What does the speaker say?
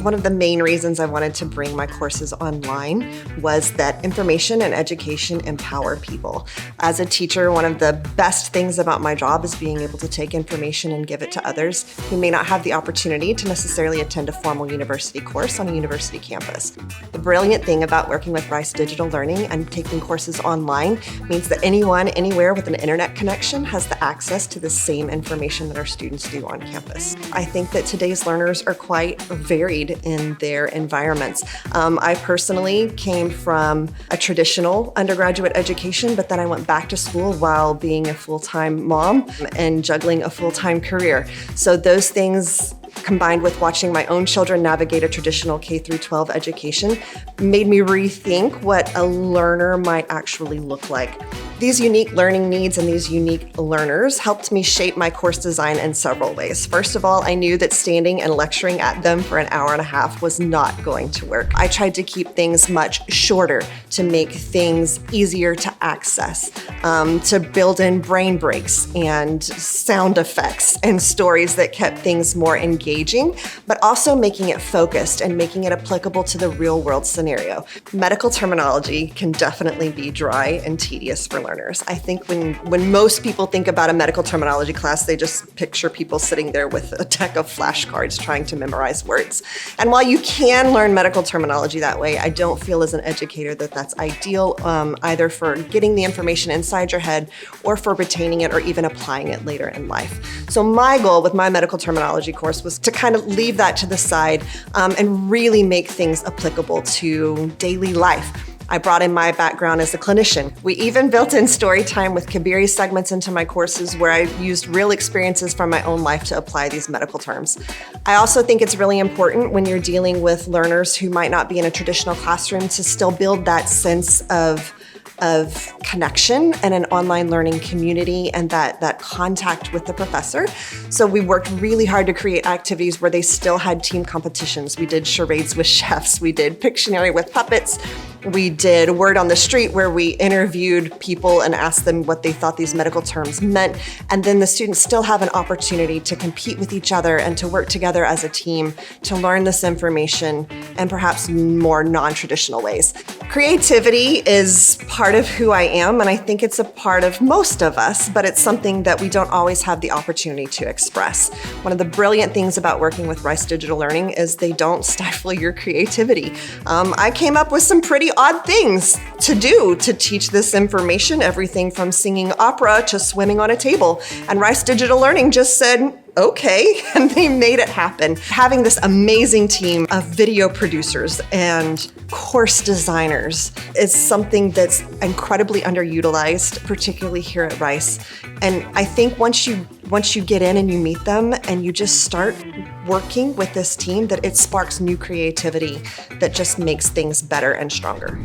One of the main reasons I wanted to bring my courses online was that information and education empower people. As a teacher, one of the best things about my job is being able to take information and give it to others who may not have the opportunity to necessarily attend a formal university course on a university campus. The brilliant thing about working with Rice Digital Learning and taking courses online means that anyone, anywhere with an internet connection has the access to the same information that our students do on campus. I think that today's learners are quite varied in their environments. I personally came from a traditional undergraduate education, but then I went back to school while being a full-time mom and juggling a full-time career. So those things, combined with watching my own children navigate a traditional K-12 education, made me rethink what a learner might actually look like. These unique learning needs and these unique learners helped me shape my course design in several ways. First of all, I knew that standing and lecturing at them for an hour and a half was not going to work. I tried to keep things much shorter to make things easier to access, to build in brain breaks and sound effects and stories that kept things more engaging, but also making it focused and making it applicable to the real world scenario. Medical terminology can definitely be dry and tedious for learners. I think when most people think about a medical terminology class, they just picture people sitting there with a deck of flashcards trying to memorize words. And while you can learn medical terminology that way, I don't feel as an educator that that's ideal, either for getting the information inside your head or for retaining it or even applying it later in life. So my goal with my medical terminology course was to kind of leave that to the side and really make things applicable to daily life. I brought in my background as a clinician. We even built in story time with Kabiri segments into my courses where I used real experiences from my own life to apply these medical terms. I also think it's really important when you're dealing with learners who might not be in a traditional classroom to still build that sense of connection and an online learning community and that contact with the professor. So we worked really hard to create activities where they still had team competitions. We did charades with chefs, we did Pictionary with puppets, we did Word on the Street where we interviewed people and asked them what they thought these medical terms meant. And then the students still have an opportunity to compete with each other and to work together as a team to learn this information in perhaps more non-traditional ways. Creativity is part of who I am, and I think it's a part of most of us, but it's something that we don't always have the opportunity to express. One of the brilliant things about working with Rice Digital Learning is they don't stifle your creativity. I came up with some pretty odd things to do to teach this information, everything from singing opera to swimming on a table. And Rice Digital Learning just said, okay, and they made it happen. Having this amazing team of video producers and course designers is something that's incredibly underutilized, particularly here at Rice. And I think once you get in and you meet them and you just start working with this team, that it sparks new creativity that just makes things better and stronger.